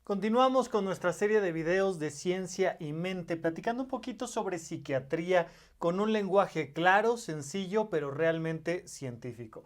Continuamos con nuestra serie de videos de ciencia y mente, platicando un poquito sobre psiquiatría con un lenguaje claro, sencillo, pero realmente científico.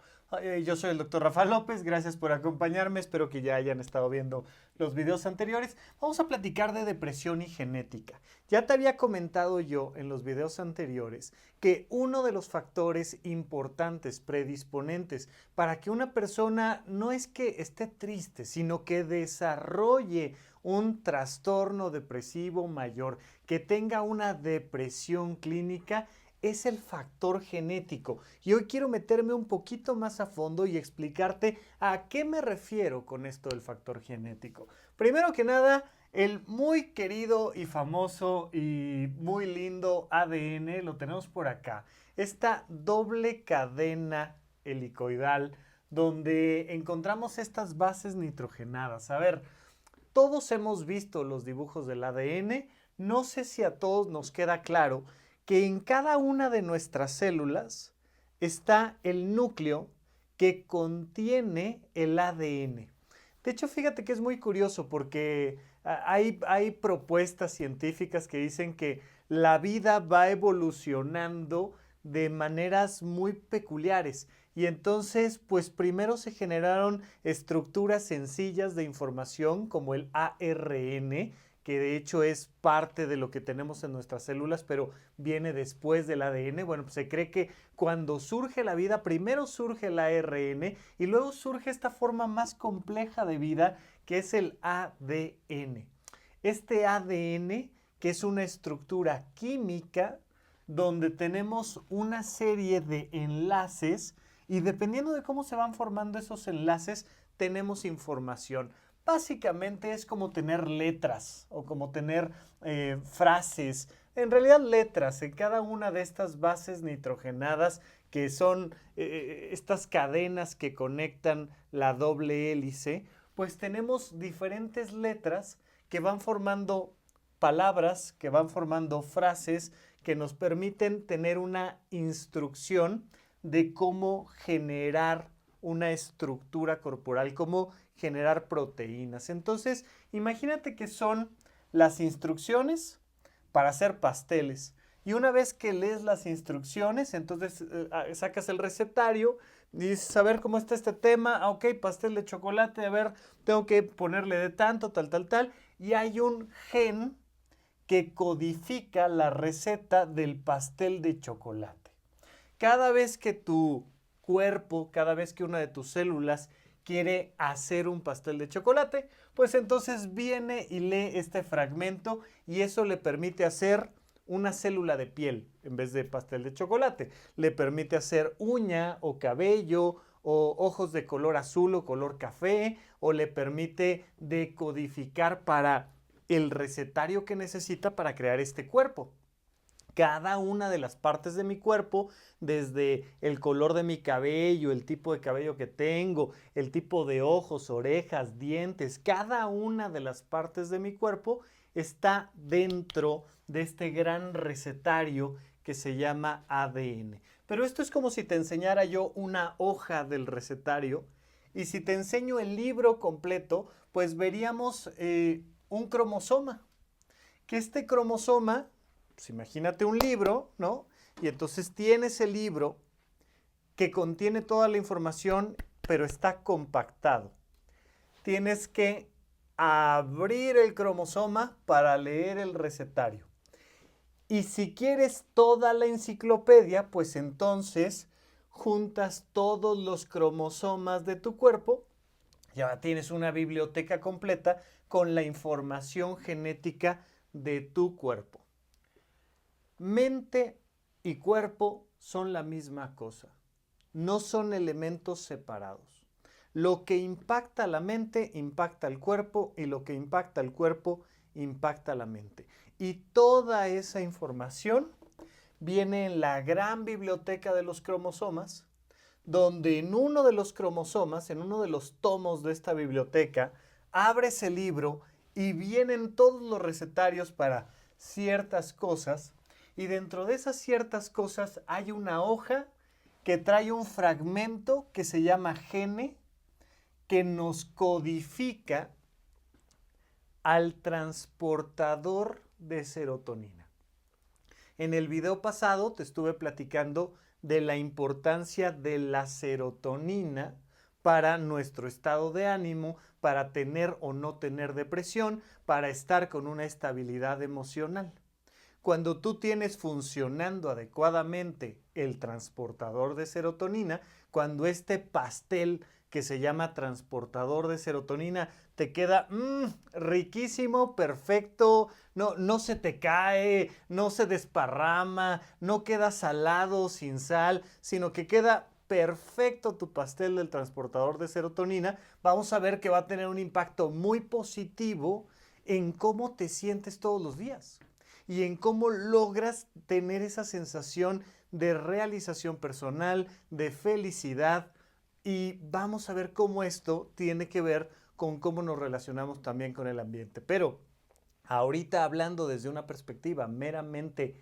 Yo soy el doctor Rafael López, gracias por acompañarme, espero que ya hayan estado viendo los videos anteriores. Vamos a platicar de depresión y genética. Ya te había comentado yo en los videos anteriores que uno de los factores importantes, predisponentes para que una persona no es que esté triste, sino que desarrolle un trastorno depresivo mayor, que tenga una depresión clínica, es el factor genético. Y hoy quiero meterme un poquito más a fondo y explicarte a qué me refiero con esto del factor genético. Primero que nada, el muy querido y famoso y muy lindo ADN lo tenemos por acá. Esta doble cadena helicoidal donde encontramos estas bases nitrogenadas. A ver, todos hemos visto los dibujos del ADN. No sé si a todos nos queda claro que en cada una de nuestras células está el núcleo que contiene el ADN. De hecho, fíjate que es muy curioso porque hay propuestas científicas que dicen que la vida va evolucionando de maneras muy peculiares. Y entonces, pues primero se generaron estructuras sencillas de información como el ARN, que de hecho es parte de lo que tenemos en nuestras células, pero viene después del ADN. Bueno, pues se cree que cuando surge la vida, primero surge el ARN y luego surge esta forma más compleja de vida que es el ADN. Este ADN, que es una estructura química donde tenemos una serie de enlaces y dependiendo de cómo se van formando esos enlaces, tenemos información. Básicamente es como tener letras o como tener frases, en realidad letras en cada una de estas bases nitrogenadas que son estas cadenas que conectan la doble hélice, pues tenemos diferentes letras que van formando palabras, que van formando frases que nos permiten tener una instrucción de cómo generar una estructura corporal, cómo generar proteínas. Entonces, imagínate que son las instrucciones para hacer pasteles. Y una vez que lees las instrucciones, entonces sacas el recetario y dices, a ver cómo está este tema. Ah, ok, pastel de chocolate, a ver, tengo que ponerle de tanto, tal, tal, tal. Y hay un gen que codifica la receta del pastel de chocolate. Cada vez que tu cuerpo, cada vez que una de tus células quiere hacer un pastel de chocolate, pues entonces viene y lee este fragmento y eso le permite hacer una célula de piel en vez de pastel de chocolate. Le permite hacer uña o cabello o ojos de color azul o color café o le permite decodificar para el recetario que necesita para crear este cuerpo. Cada una de las partes de mi cuerpo, desde el color de mi cabello, el tipo de cabello que tengo, el tipo de ojos, orejas, dientes, cada una de las partes de mi cuerpo está dentro de este gran recetario que se llama ADN. Pero esto es como si te enseñara yo una hoja del recetario y si te enseño el libro completo, pues veríamos un cromosoma. Que este cromosoma, pues imagínate un libro, ¿no? Y entonces tienes el libro que contiene toda la información, pero está compactado. Tienes que abrir el cromosoma para leer el recetario. Y si quieres toda la enciclopedia, pues entonces juntas todos los cromosomas de tu cuerpo. Ya tienes una biblioteca completa con la información genética de tu cuerpo. Mente y cuerpo son la misma cosa, no son elementos separados. Lo que impacta la mente impacta el cuerpo y lo que impacta el cuerpo impacta la mente. Y toda esa información viene en la gran biblioteca de los cromosomas, donde en uno de los cromosomas, en uno de los tomos de esta biblioteca, abres el libro y vienen todos los recetarios para ciertas cosas y dentro de esas ciertas cosas hay una hoja que trae un fragmento que se llama gene que nos codifica al transportador de serotonina. En el video pasado te estuve platicando de la importancia de la serotonina para nuestro estado de ánimo, para tener o no tener depresión, para estar con una estabilidad emocional. Cuando tú tienes funcionando adecuadamente el transportador de serotonina, cuando este pastel que se llama transportador de serotonina te queda riquísimo, perfecto, no se te cae, no se desparrama, no queda salado sin sal, sino que queda perfecto tu pastel del transportador de serotonina, vamos a ver que va a tener un impacto muy positivo en cómo te sientes todos los días y en cómo logras tener esa sensación de realización personal, de felicidad, y vamos a ver cómo esto tiene que ver con cómo nos relacionamos también con el ambiente. Pero ahorita hablando desde una perspectiva meramente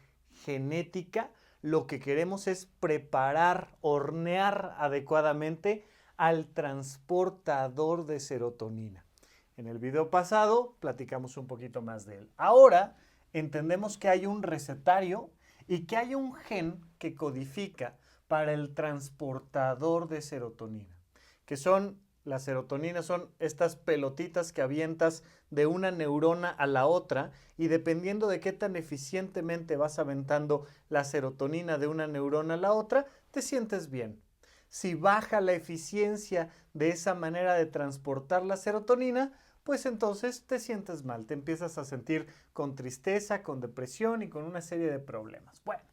genética, lo que queremos es preparar, hornear adecuadamente al transportador de serotonina. En el video pasado platicamos un poquito más de él. Ahora entendemos que hay un recetario y que hay un gen que codifica para el transportador de serotonina, que son, la serotonina son estas pelotitas que avientas de una neurona a la otra, y dependiendo de qué tan eficientemente vas aventando la serotonina de una neurona a la otra, te sientes bien. Si baja la eficiencia de esa manera de transportar la serotonina, pues entonces te sientes mal, te empiezas a sentir con tristeza, con depresión y con una serie de problemas. Bueno,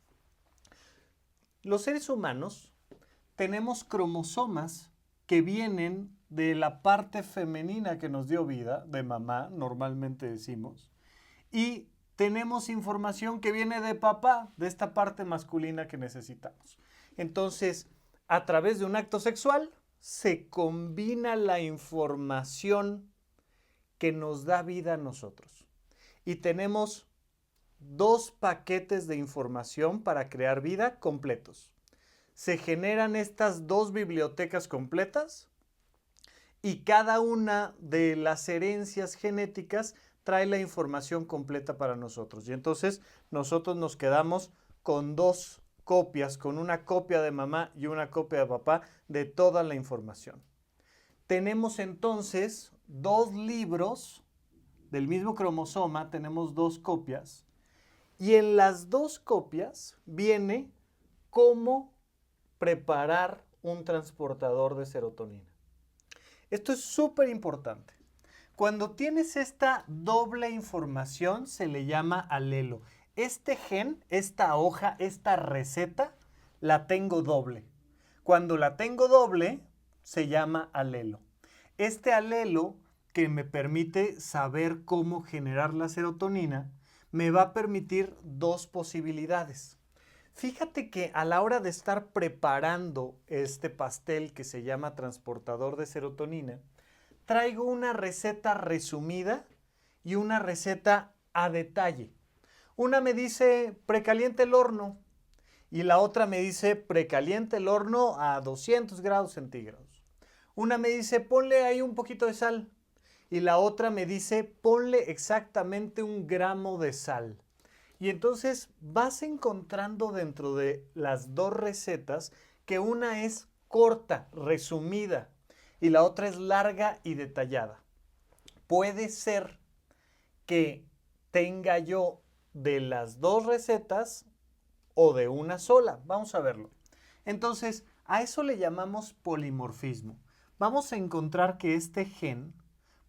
los seres humanos tenemos cromosomas que vienen de la parte femenina que nos dio vida, de mamá, normalmente decimos, y tenemos información que viene de papá, de esta parte masculina que necesitamos. Entonces, a través de un acto sexual, se combina la información que nos da vida a nosotros. Y tenemos dos paquetes de información para crear vida completos. Se generan estas dos bibliotecas completas y cada una de las herencias genéticas trae la información completa para nosotros. Y entonces nosotros nos quedamos con dos copias, con una copia de mamá y una copia de papá de toda la información. Tenemos entonces dos libros del mismo cromosoma, tenemos dos copias, y en las dos copias viene cómo preparar un transportador de serotonina. Esto es súper importante. Cuando tienes esta doble información se le llama alelo. Este gen, esta hoja, esta receta, la tengo doble. Cuando la tengo doble, se llama alelo. Este alelo que me permite saber cómo generar la serotonina, me va a permitir dos posibilidades. Fíjate que a la hora de estar preparando este pastel que se llama transportador de serotonina, traigo una receta resumida y una receta a detalle. Una me dice precaliente el horno y la otra me dice precaliente el horno a 200 grados centígrados. Una me dice ponle ahí un poquito de sal y la otra me dice ponle exactamente 1 gramo de sal. Y entonces vas encontrando dentro de las dos recetas que una es corta, resumida, y la otra es larga y detallada. Puede ser que tenga yo de las dos recetas o de una sola. Vamos a verlo. Entonces, a eso le llamamos polimorfismo. Vamos a encontrar que este gen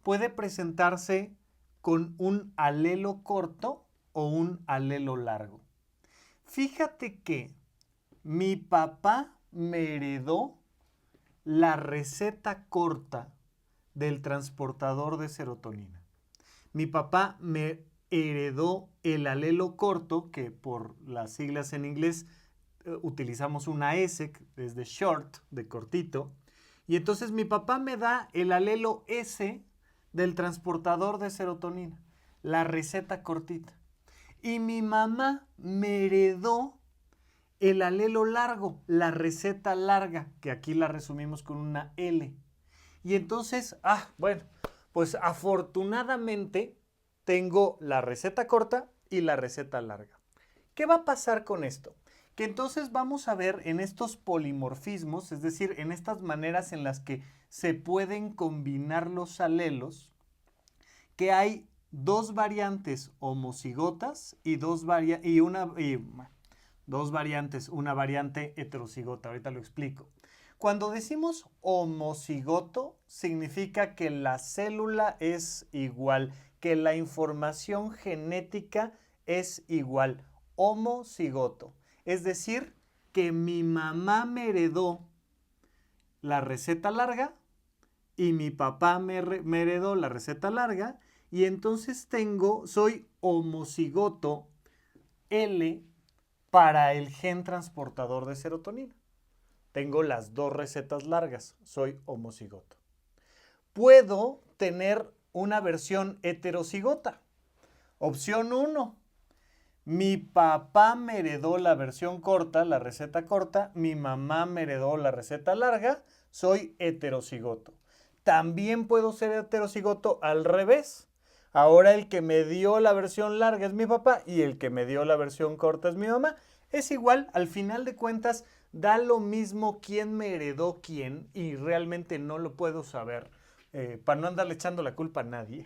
puede presentarse con un alelo corto o un alelo largo. Fíjate que mi papá me heredó la receta corta del transportador de serotonina. Mi papá me heredó el alelo corto, que por las siglas en inglés utilizamos una S, desde short, de cortito. Y entonces mi papá me da el alelo S del transportador de serotonina, la receta cortita. Y mi mamá me heredó el alelo largo, la receta larga, que aquí la resumimos con una L. Y entonces, bueno, pues afortunadamente tengo la receta corta y la receta larga. ¿Qué va a pasar con esto? Que entonces vamos a ver en estos polimorfismos, es decir, en estas maneras en las que se pueden combinar los alelos, que hay dos variantes homocigotas y dos variantes, una variante heterocigota. Ahorita lo explico. Cuando decimos homocigoto, significa que la célula es igual, que la información genética es igual. Homocigoto. Es decir, que mi mamá me heredó la receta larga y mi papá me heredó la receta larga y entonces soy homocigoto L para el gen transportador de serotonina. Tengo las dos recetas largas, soy homocigoto. Puedo tener una versión heterocigota. Opción 1. Mi papá me heredó la versión corta, la receta corta, mi mamá me heredó la receta larga, soy heterocigoto. También puedo ser heterocigoto al revés. Ahora el que me dio la versión larga es mi papá y el que me dio la versión corta es mi mamá. Es igual, al final de cuentas, da lo mismo quién me heredó quién y realmente no lo puedo saber para no andarle echando la culpa a nadie.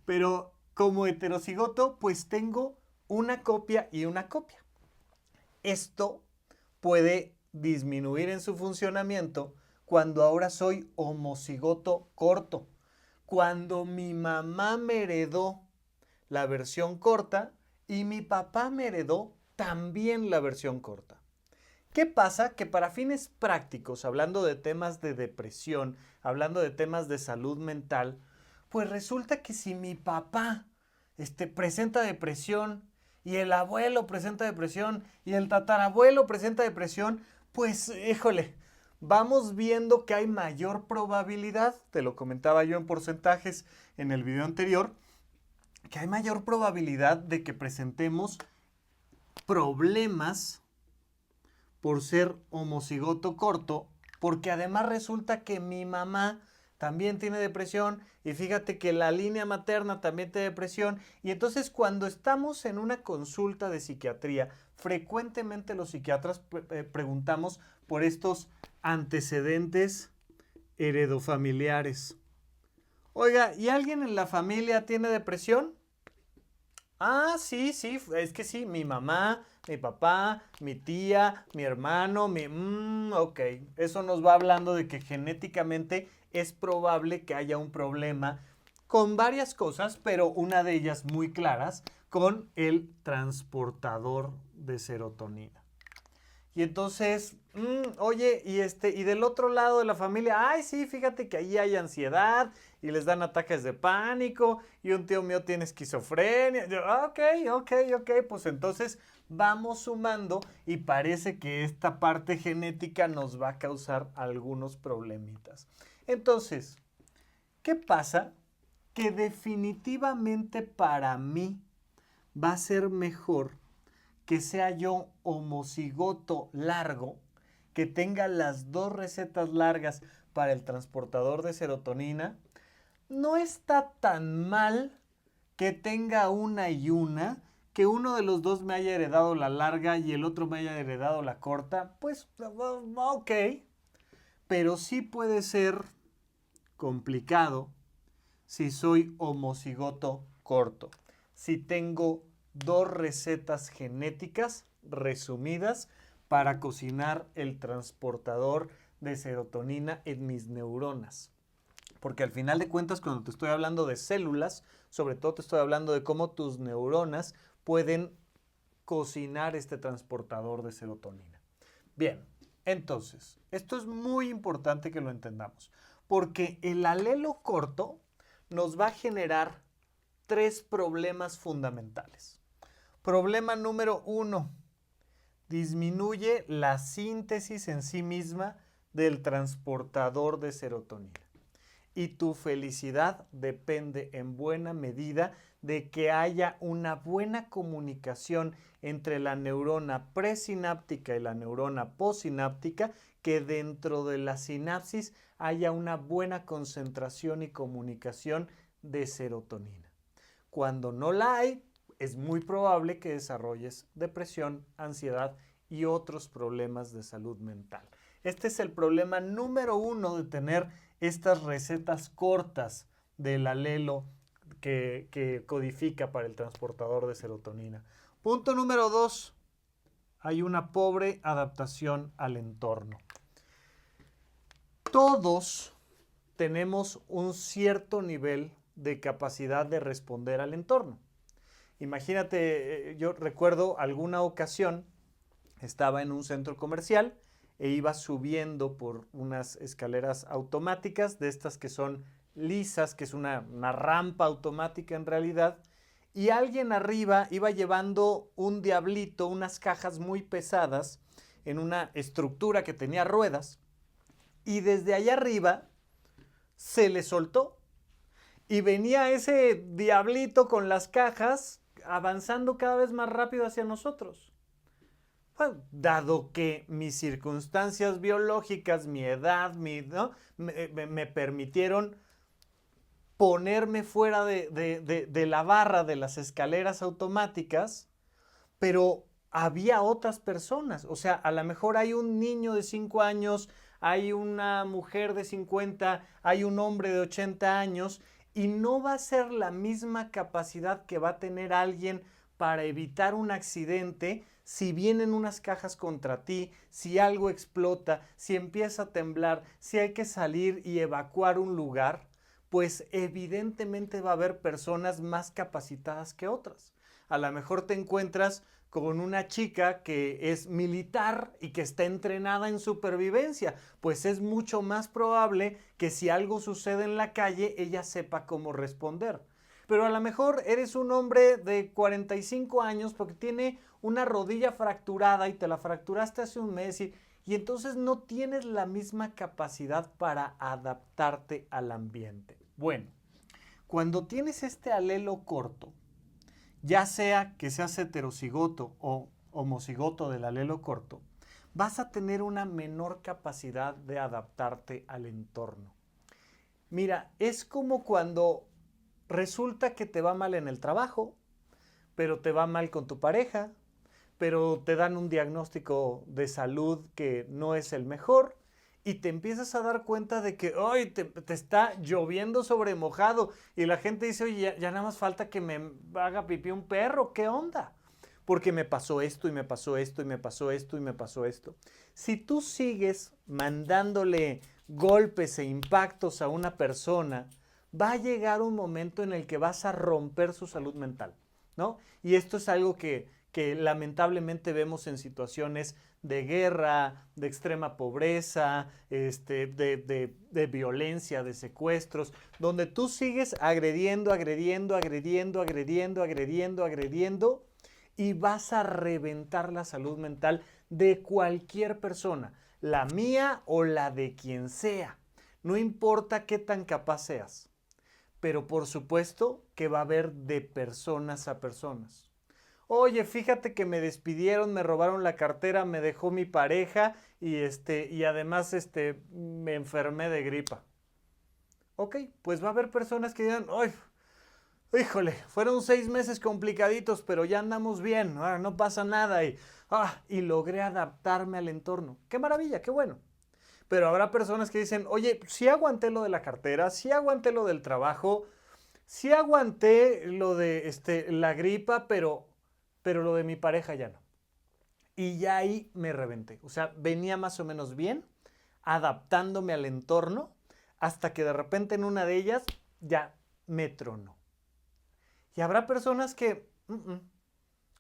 pero como heterocigoto, pues tengo una copia y una copia. Esto puede disminuir en su funcionamiento cuando ahora soy homocigoto corto. Cuando mi mamá me heredó la versión corta y mi papá me heredó también la versión corta. ¿Qué pasa? Que para fines prácticos, hablando de temas de depresión, hablando de temas de salud mental, pues resulta que si mi papá presenta depresión y el abuelo presenta depresión y el tatarabuelo presenta depresión, pues híjole, vamos viendo que hay mayor probabilidad, te lo comentaba yo en porcentajes en el video anterior, que hay mayor probabilidad de que presentemos problemas por ser homocigoto corto, porque además resulta que mi mamá también tiene depresión y fíjate que la línea materna también tiene depresión y entonces cuando estamos en una consulta de psiquiatría, frecuentemente los psiquiatras preguntamos por estos antecedentes heredofamiliares. Oiga, ¿y alguien en la familia tiene depresión? Ah, sí, es que sí, mi mamá, mi papá, mi tía, mi hermano, ok. Eso nos va hablando de que genéticamente es probable que haya un problema con varias cosas, pero una de ellas muy claras, con el transportador de serotonina. Y entonces, oye, y del otro lado de la familia, ay, sí, fíjate que ahí hay ansiedad y les dan ataques de pánico y un tío mío tiene esquizofrenia. Yo, ok, pues entonces vamos sumando y parece que esta parte genética nos va a causar algunos problemitas. Entonces, ¿qué pasa? Que definitivamente para mí va a ser mejor que sea yo homocigoto largo, que tenga las dos recetas largas para el transportador de serotonina. No está tan mal que tenga una y una, que uno de los dos me haya heredado la larga y el otro me haya heredado la corta. Pues, ok. Pero sí puede ser complicado si soy homocigoto corto. Si tengo dos recetas genéticas resumidas para cocinar el transportador de serotonina en mis neuronas. Porque al final de cuentas, cuando te estoy hablando de células, sobre todo te estoy hablando de cómo tus neuronas pueden cocinar este transportador de serotonina. Bien, entonces, esto es muy importante que lo entendamos, porque el alelo corto nos va a generar tres problemas fundamentales. Problema número 1, disminuye la síntesis en sí misma del transportador de serotonina. Y tu felicidad depende en buena medida de que haya una buena comunicación entre la neurona presináptica y la neurona postsináptica, que dentro de la sinapsis haya una buena concentración y comunicación de serotonina. Cuando no la hay, es muy probable que desarrolles depresión, ansiedad y otros problemas de salud mental. Este es el problema número 1 de tener estas recetas cortas del alelo que codifica para el transportador de serotonina. Punto número 2. Hay una pobre adaptación al entorno. Todos tenemos un cierto nivel de capacidad de responder al entorno. Imagínate, yo recuerdo alguna ocasión, estaba en un centro comercial e iba subiendo por unas escaleras automáticas, de estas que son lisas, que es una rampa automática en realidad, y alguien arriba iba llevando un diablito, unas cajas muy pesadas, en una estructura que tenía ruedas, y desde allá arriba se le soltó. Y venía ese diablito con las cajas avanzando cada vez más rápido hacia nosotros. Bueno, dado que mis circunstancias biológicas, mi edad, ¿no? me permitieron ponerme fuera de la barra de las escaleras automáticas, pero había otras personas. O sea, a lo mejor hay un niño de 5 años, hay una mujer de 50, hay un hombre de 80 años, y no va a ser la misma capacidad que va a tener alguien para evitar un accidente si vienen unas cajas contra ti, si algo explota, si empieza a temblar, si hay que salir y evacuar un lugar, pues evidentemente va a haber personas más capacitadas que otras. A lo mejor te encuentras con una chica que es militar y que está entrenada en supervivencia, pues es mucho más probable que si algo sucede en la calle, ella sepa cómo responder. Pero a lo mejor eres un hombre de 45 años porque tiene una rodilla fracturada y te la fracturaste hace un mes y entonces no tienes la misma capacidad para adaptarte al ambiente. Bueno, cuando tienes este alelo corto, ya sea que seas heterocigoto o homocigoto del alelo corto, vas a tener una menor capacidad de adaptarte al entorno. Mira, es como cuando resulta que te va mal en el trabajo, pero te va mal con tu pareja, pero te dan un diagnóstico de salud que no es el mejor y te empiezas a dar cuenta de que hoy te está lloviendo sobre mojado y la gente dice, oye, ya nada más falta que me haga pipí un perro, ¿qué onda? Porque me pasó esto y me pasó esto y me pasó esto y me pasó esto. Si tú sigues mandándole golpes e impactos a una persona, va a llegar un momento en el que vas a romper su salud mental, ¿no? Y esto es algo que lamentablemente vemos en situaciones de guerra, de extrema pobreza, de violencia, de secuestros, donde tú sigues agrediendo, agrediendo, agrediendo, agrediendo, agrediendo, agrediendo, y vas a reventar la salud mental de cualquier persona, la mía o la de quien sea. No importa qué tan capaz seas, pero por supuesto que va a haber de personas a personas. Oye, fíjate que me despidieron, me robaron la cartera, me dejó mi pareja y además me enfermé de gripa. Ok, pues va a haber personas que digan, ¡ay! Híjole, fueron 6 meses complicaditos, pero ya andamos bien, no pasa nada y logré adaptarme al entorno. ¡Qué maravilla, qué bueno! Pero habrá personas que dicen, oye, sí aguanté lo de la cartera, sí aguanté lo del trabajo, sí aguanté lo de la gripa, pero lo de mi pareja ya no. Y ya ahí me reventé. O sea, venía más o menos bien, adaptándome al entorno, hasta que de repente en una de ellas ya me tronó. Y habrá personas que,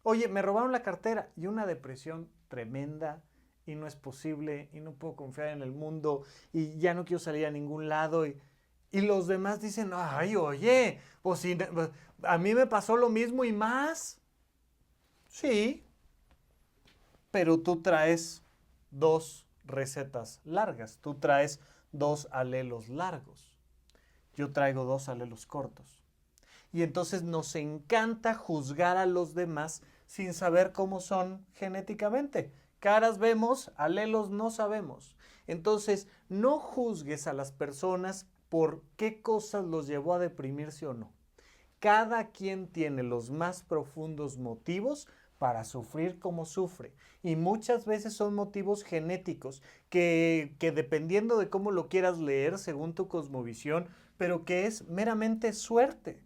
oye, me robaron la cartera y una depresión tremenda y no es posible y no puedo confiar en el mundo y ya no quiero salir a ningún lado y los demás dicen, ay, oye, pues sí, a mí me pasó lo mismo y más. Sí, pero tú traes 2 recetas largas, tú traes 2 alelos largos, yo traigo 2 alelos cortos. Y entonces nos encanta juzgar a los demás sin saber cómo son genéticamente. Caras vemos, alelos no sabemos. Entonces, no juzgues a las personas por qué cosas los llevó a deprimirse o no. Cada quien tiene los más profundos motivos para sufrir como sufre. Y muchas veces son motivos genéticos que dependiendo de cómo lo quieras leer, según tu cosmovisión, pero que es meramente suerte.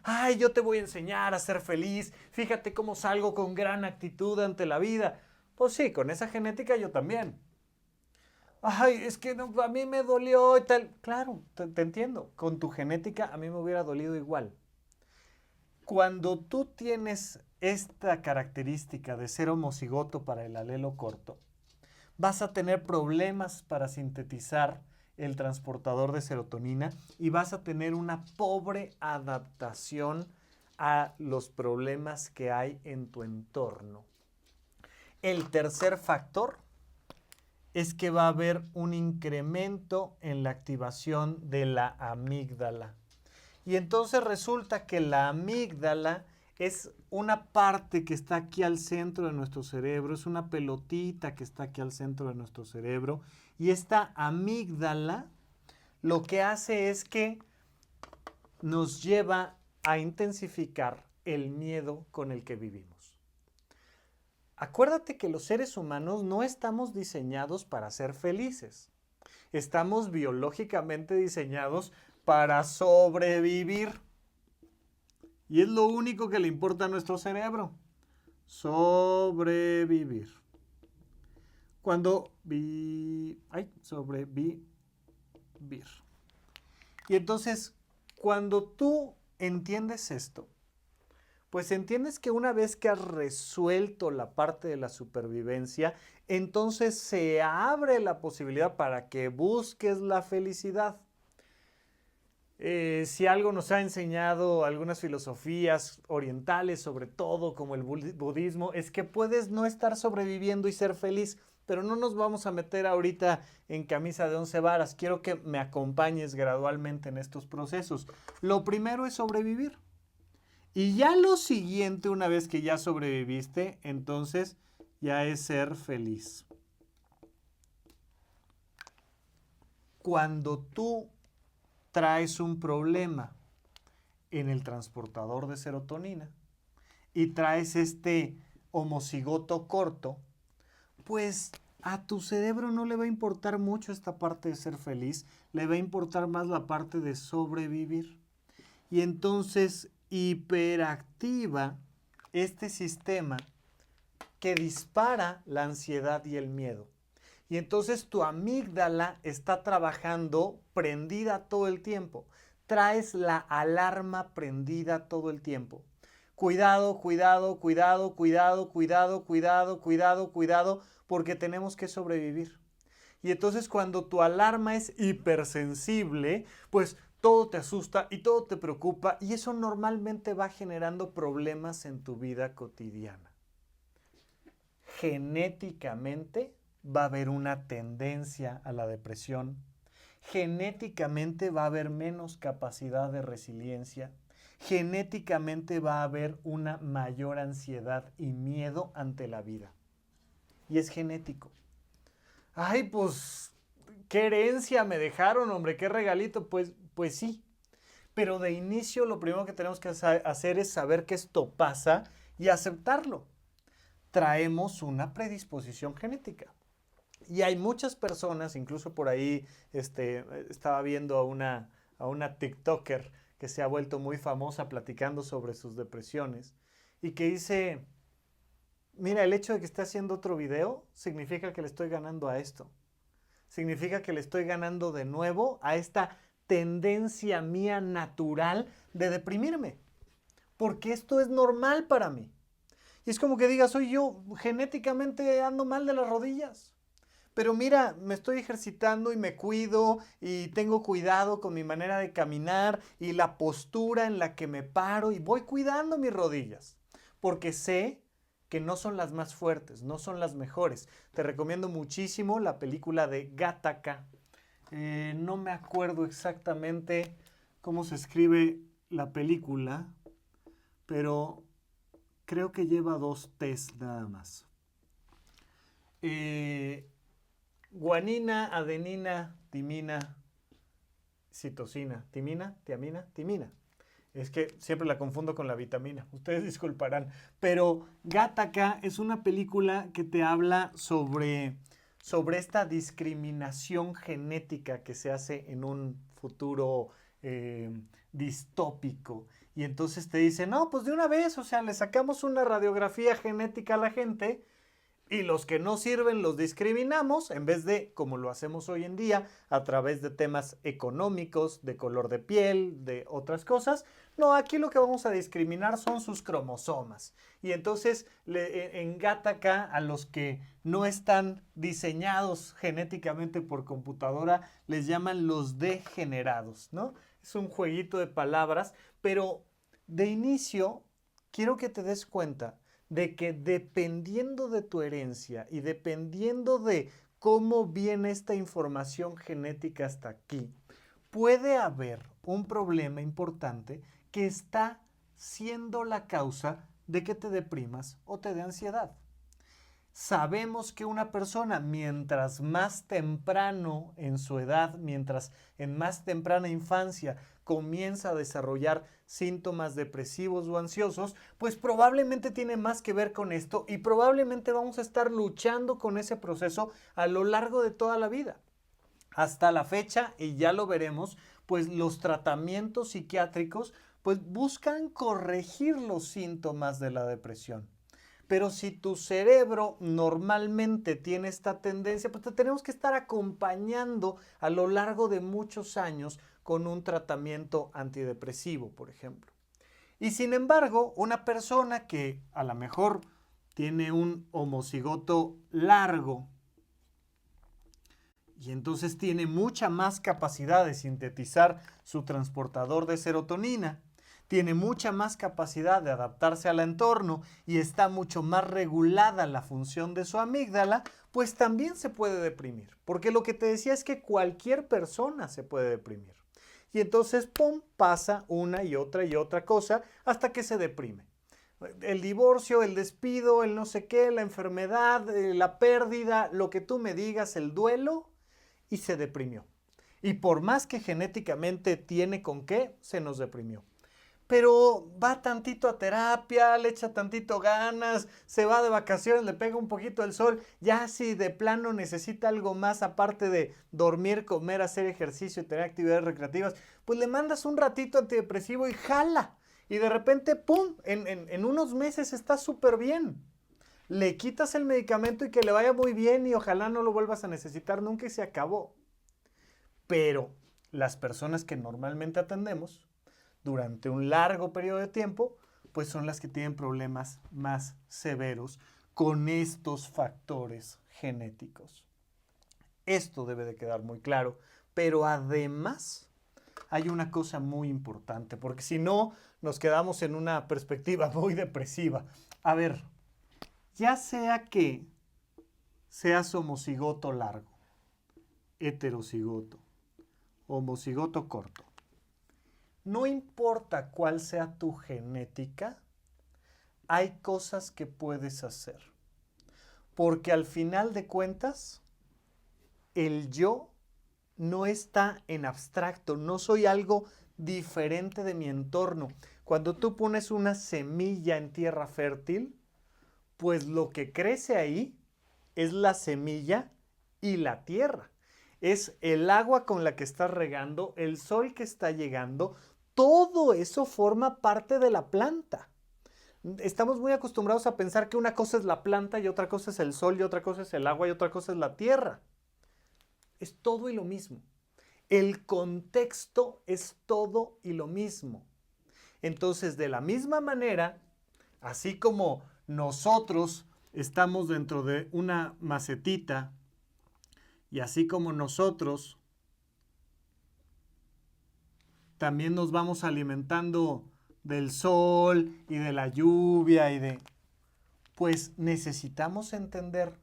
Ay, yo te voy a enseñar a ser feliz. Fíjate cómo salgo con gran actitud ante la vida. Pues sí, con esa genética yo también. Ay, es que no, a mí me dolió y tal. Claro, te entiendo. Con tu genética a mí me hubiera dolido igual. Cuando tú tienes esta característica de ser homocigoto para el alelo corto, vas a tener problemas para sintetizar el transportador de serotonina y vas a tener una pobre adaptación a los problemas que hay en tu entorno. El tercer factor es que va a haber un incremento en la activación de la amígdala. Y entonces resulta que la amígdala es una parte que está aquí al centro de nuestro cerebro, es una pelotita que está aquí al centro de nuestro cerebro. Y esta amígdala lo que hace es que nos lleva a intensificar el miedo con el que vivimos. Acuérdate que los seres humanos no estamos diseñados para ser felices. Estamos biológicamente diseñados para sobrevivir. Y es lo único que le importa a nuestro cerebro. Sobrevivir. Sobrevivir. Y entonces, cuando tú entiendes esto, pues entiendes que una vez que has resuelto la parte de la supervivencia, entonces se abre la posibilidad para que busques la felicidad. Si algo nos ha enseñado algunas filosofías orientales, sobre todo como el budismo, es que puedes no estar sobreviviendo y ser feliz, pero no nos vamos a meter ahorita en camisa de 11 varas. Quiero que me acompañes gradualmente en estos procesos. Lo primero es sobrevivir. Y ya lo siguiente, una vez que ya sobreviviste, entonces ya es ser feliz. Cuando tú traes un problema en el transportador de serotonina y traes este homocigoto corto, pues a tu cerebro no le va a importar mucho esta parte de ser feliz, le va a importar más la parte de sobrevivir. Y entonces hiperactiva este sistema que dispara la ansiedad y el miedo. Y entonces tu amígdala está trabajando prendida todo el tiempo. Traes la alarma prendida todo el tiempo. Cuidado, cuidado, cuidado, cuidado, cuidado, cuidado, cuidado, cuidado, porque tenemos que sobrevivir. Y entonces cuando tu alarma es hipersensible, pues todo te asusta y todo te preocupa y eso normalmente va generando problemas en tu vida cotidiana. Genéticamente va a haber una tendencia a la depresión. Genéticamente va a haber menos capacidad de resiliencia. Genéticamente va a haber una mayor ansiedad y miedo ante la vida. Y es genético. Ay, pues, ¿qué herencia me dejaron, hombre? ¿Qué regalito? Pues sí. Pero de inicio lo primero que tenemos que hacer es saber que esto pasa y aceptarlo. Traemos una predisposición genética. Y hay muchas personas, incluso por ahí estaba viendo a una TikToker que se ha vuelto muy famosa platicando sobre sus depresiones y que dice, mira, el hecho de que esté haciendo otro video significa que le estoy ganando a esto. Significa que le estoy ganando de nuevo a esta tendencia mía natural de deprimirme. Porque esto es normal para mí. Y es como que digas, soy yo, genéticamente ando mal de las rodillas. Pero mira, me estoy ejercitando y me cuido y tengo cuidado con mi manera de caminar y la postura en la que me paro y voy cuidando mis rodillas. Porque sé que no son las más fuertes, no son las mejores. Te recomiendo muchísimo la película de Gattaca. No me acuerdo exactamente cómo se escribe la película, pero creo que lleva 2 T's nada más. Guanina, adenina, timina, citosina. Timina, tiamina, timina. Es que siempre la confundo con la vitamina, ustedes disculparán. Pero Gattaca es una película que te habla sobre esta discriminación genética que se hace en un futuro eh, distópico. Y entonces te dice, no, pues de una vez, o sea, le sacamos una radiografía genética a la gente y los que no sirven los discriminamos en vez de, como lo hacemos hoy en día, a través de temas económicos, de color de piel, de otras cosas. No, aquí lo que vamos a discriminar son sus cromosomas. Y entonces en Gattaca a los que no están diseñados genéticamente por computadora les llaman los degenerados, ¿no? Es un jueguito de palabras, pero de inicio quiero que te des cuenta de que dependiendo de tu herencia y dependiendo de cómo viene esta información genética hasta aquí, puede haber un problema importante que está siendo la causa de que te deprimas o te dé ansiedad. Sabemos que una persona, mientras más temprano en su edad, mientras en más temprana infancia comienza a desarrollar síntomas depresivos o ansiosos, pues probablemente tiene más que ver con esto y probablemente vamos a estar luchando con ese proceso a lo largo de toda la vida. Hasta la fecha, y ya lo veremos, pues los tratamientos psiquiátricos pues buscan corregir los síntomas de la depresión. Pero si tu cerebro normalmente tiene esta tendencia, pues te tenemos que estar acompañando a lo largo de muchos años con un tratamiento antidepresivo, por ejemplo. Y sin embargo, una persona que a lo mejor tiene un homocigoto largo y entonces tiene mucha más capacidad de sintetizar su transportador de serotonina, tiene mucha más capacidad de adaptarse al entorno y está mucho más regulada la función de su amígdala, pues también se puede deprimir. Porque lo que te decía es que cualquier persona se puede deprimir. Y entonces, ¡pum!, pasa una y otra cosa hasta que se deprime. El divorcio, el despido, el no sé qué, la enfermedad, la pérdida, lo que tú me digas, el duelo, y se deprimió. Y por más que genéticamente tiene con qué, se nos deprimió. Pero va tantito a terapia, le echa tantito ganas, se va de vacaciones, le pega un poquito el sol, ya si de plano necesita algo más aparte de dormir, comer, hacer ejercicio y tener actividades recreativas, pues le mandas un ratito antidepresivo y jala. Y de repente, ¡pum!, en unos meses está súper bien. Le quitas el medicamento y que le vaya muy bien y ojalá no lo vuelvas a necesitar nunca y se acabó. Pero las personas que normalmente atendemos durante un largo periodo de tiempo, pues son las que tienen problemas más severos con estos factores genéticos. Esto debe de quedar muy claro, pero además hay una cosa muy importante, porque si no nos quedamos en una perspectiva muy depresiva. A ver, ya sea que seas homocigoto largo, heterocigoto, homocigoto corto, no importa cuál sea tu genética, hay cosas que puedes hacer. Porque al final de cuentas, el yo no está en abstracto, no soy algo diferente de mi entorno. Cuando tú pones una semilla en tierra fértil, pues lo que crece ahí es la semilla y la tierra. Es el agua con la que estás regando, el sol que está llegando, todo eso forma parte de la planta. Estamos muy acostumbrados a pensar que una cosa es la planta y otra cosa es el sol y otra cosa es el agua y otra cosa es la tierra. Es todo y lo mismo. El contexto es todo y lo mismo. Entonces, de la misma manera, así como nosotros estamos dentro de una macetita y así como nosotros también nos vamos alimentando del sol y de la lluvia pues necesitamos entender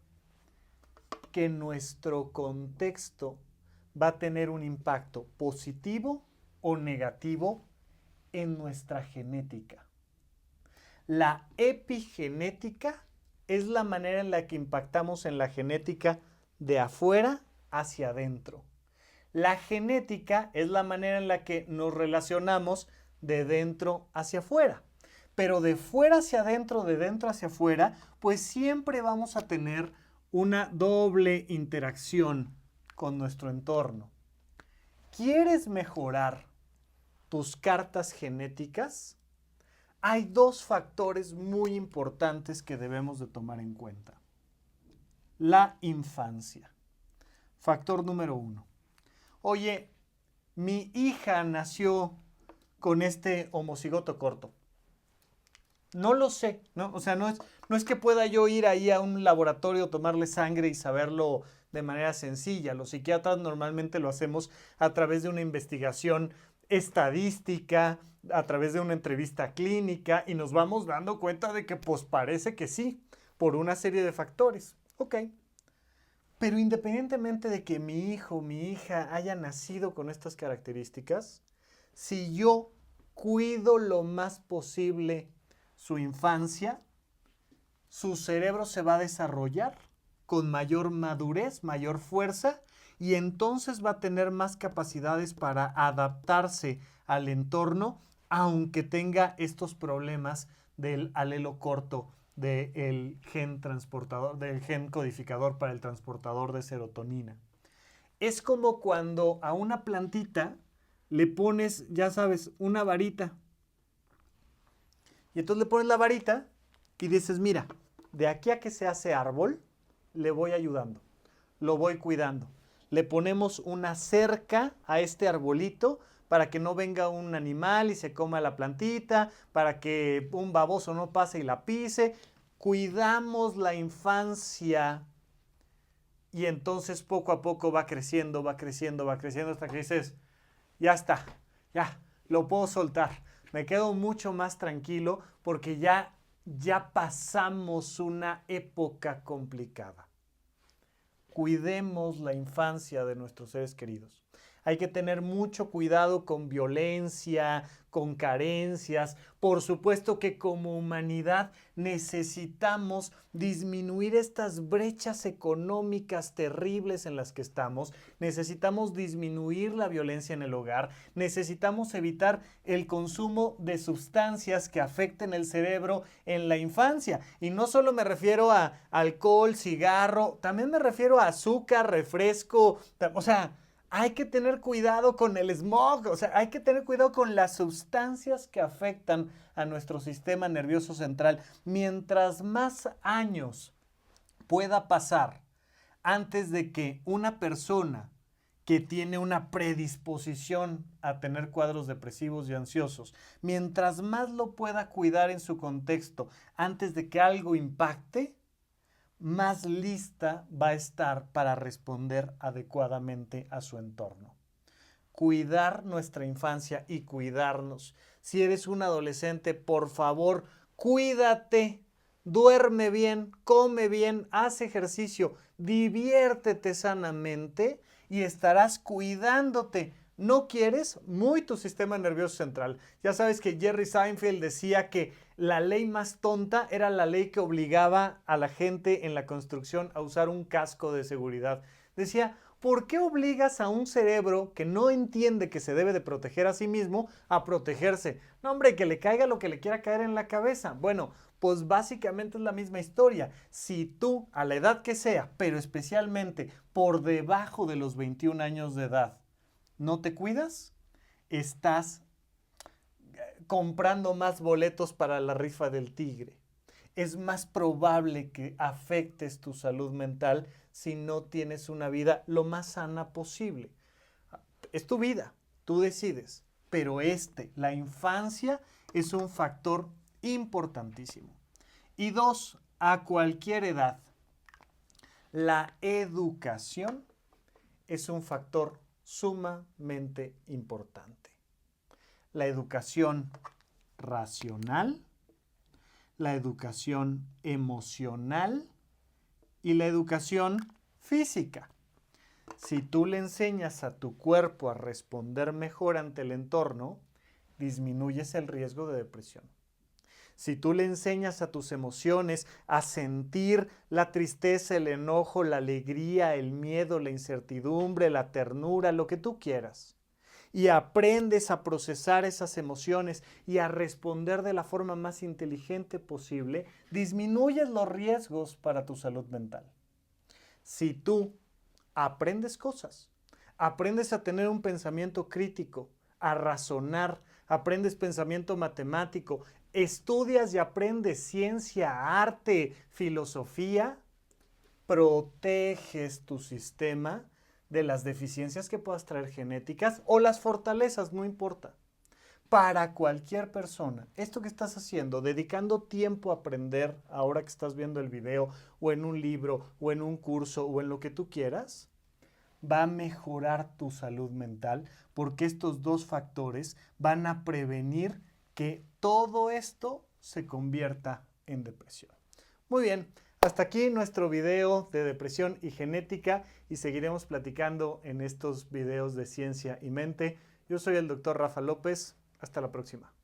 que nuestro contexto va a tener un impacto positivo o negativo en nuestra genética. La epigenética es la manera en la que impactamos en la genética de afuera hacia adentro. La genética es la manera en la que nos relacionamos de dentro hacia afuera. Pero de fuera hacia adentro, de dentro hacia afuera, pues siempre vamos a tener una doble interacción con nuestro entorno. ¿Quieres mejorar tus cartas genéticas? Hay dos factores muy importantes que debemos de tomar en cuenta. La infancia. Factor número 1. Oye, mi hija nació con este homocigoto corto. No lo sé, ¿no? O sea, no es que pueda yo ir ahí a un laboratorio, tomarle sangre y saberlo de manera sencilla. Los psiquiatras normalmente lo hacemos a través de una investigación estadística, a través de una entrevista clínica y nos vamos dando cuenta de que pues parece que sí, por una serie de factores. Ok. Pero independientemente de que mi hijo o mi hija haya nacido con estas características, si yo cuido lo más posible su infancia, su cerebro se va a desarrollar con mayor madurez, mayor fuerza, y entonces va a tener más capacidades para adaptarse al entorno, aunque tenga estos problemas del alelo corto del gen transportador, del gen codificador para el transportador de serotonina. Es como cuando a una plantita le pones, ya sabes, una varita. Y entonces le pones la varita y dices, mira, de aquí a que se hace árbol, le voy ayudando, lo voy cuidando. Le ponemos una cerca a este arbolito para que no venga un animal y se coma la plantita, para que un baboso no pase y la pise. Cuidamos la infancia y entonces poco a poco va creciendo, va creciendo, va creciendo hasta que dices, ya está, ya, lo puedo soltar. Me quedo mucho más tranquilo porque ya pasamos una época complicada. Cuidemos la infancia de nuestros seres queridos. Hay que tener mucho cuidado con violencia, con carencias. Por supuesto que como humanidad necesitamos disminuir estas brechas económicas terribles en las que estamos. Necesitamos disminuir la violencia en el hogar. Necesitamos evitar el consumo de sustancias que afecten el cerebro en la infancia. Y no solo me refiero a alcohol, cigarro, también me refiero a azúcar, refresco, o sea, hay que tener cuidado con el smog, o sea, hay que tener cuidado con las sustancias que afectan a nuestro sistema nervioso central. Mientras más años pueda pasar antes de que una persona que tiene una predisposición a tener cuadros depresivos y ansiosos, mientras más lo pueda cuidar en su contexto antes de que algo impacte, más lista va a estar para responder adecuadamente a su entorno. Cuidar nuestra infancia y cuidarnos. Si eres un adolescente, por favor, cuídate, duerme bien, come bien, haz ejercicio, diviértete sanamente y estarás cuidándote. ¿No quieres? Muy tu sistema nervioso central. Ya sabes que Jerry Seinfeld decía que la ley más tonta era la ley que obligaba a la gente en la construcción a usar un casco de seguridad. Decía, ¿por qué obligas a un cerebro que no entiende que se debe de proteger a sí mismo a protegerse? No, hombre, que le caiga lo que le quiera caer en la cabeza. Bueno, pues básicamente es la misma historia. Si tú, a la edad que sea, pero especialmente por debajo de los 21 años de edad, no te cuidas, estás comprando más boletos para la rifa del tigre. Es más probable que afectes tu salud mental si no tienes una vida lo más sana posible. Es tu vida, tú decides, pero la infancia es un factor importantísimo. Y 2, a cualquier edad, la educación es un factor sumamente importante. La educación racional, la educación emocional y la educación física. Si tú le enseñas a tu cuerpo a responder mejor ante el entorno, disminuyes el riesgo de depresión. Si tú le enseñas a tus emociones a sentir la tristeza, el enojo, la alegría, el miedo, la incertidumbre, la ternura, lo que tú quieras, y aprendes a procesar esas emociones y a responder de la forma más inteligente posible, disminuyes los riesgos para tu salud mental. Si tú aprendes cosas, aprendes a tener un pensamiento crítico, a razonar, aprendes pensamiento matemático, estudias y aprendes ciencia, arte, filosofía, proteges tu sistema de las deficiencias que puedas traer genéticas o las fortalezas, no importa. Para cualquier persona, esto que estás haciendo, dedicando tiempo a aprender, ahora que estás viendo el video, o en un libro, o en un curso, o en lo que tú quieras, va a mejorar tu salud mental porque estos dos factores van a prevenir que todo esto se convierta en depresión. Muy bien, hasta aquí nuestro video de depresión y genética y seguiremos platicando en estos videos de ciencia y mente. Yo soy el Dr. Rafa López. Hasta la próxima.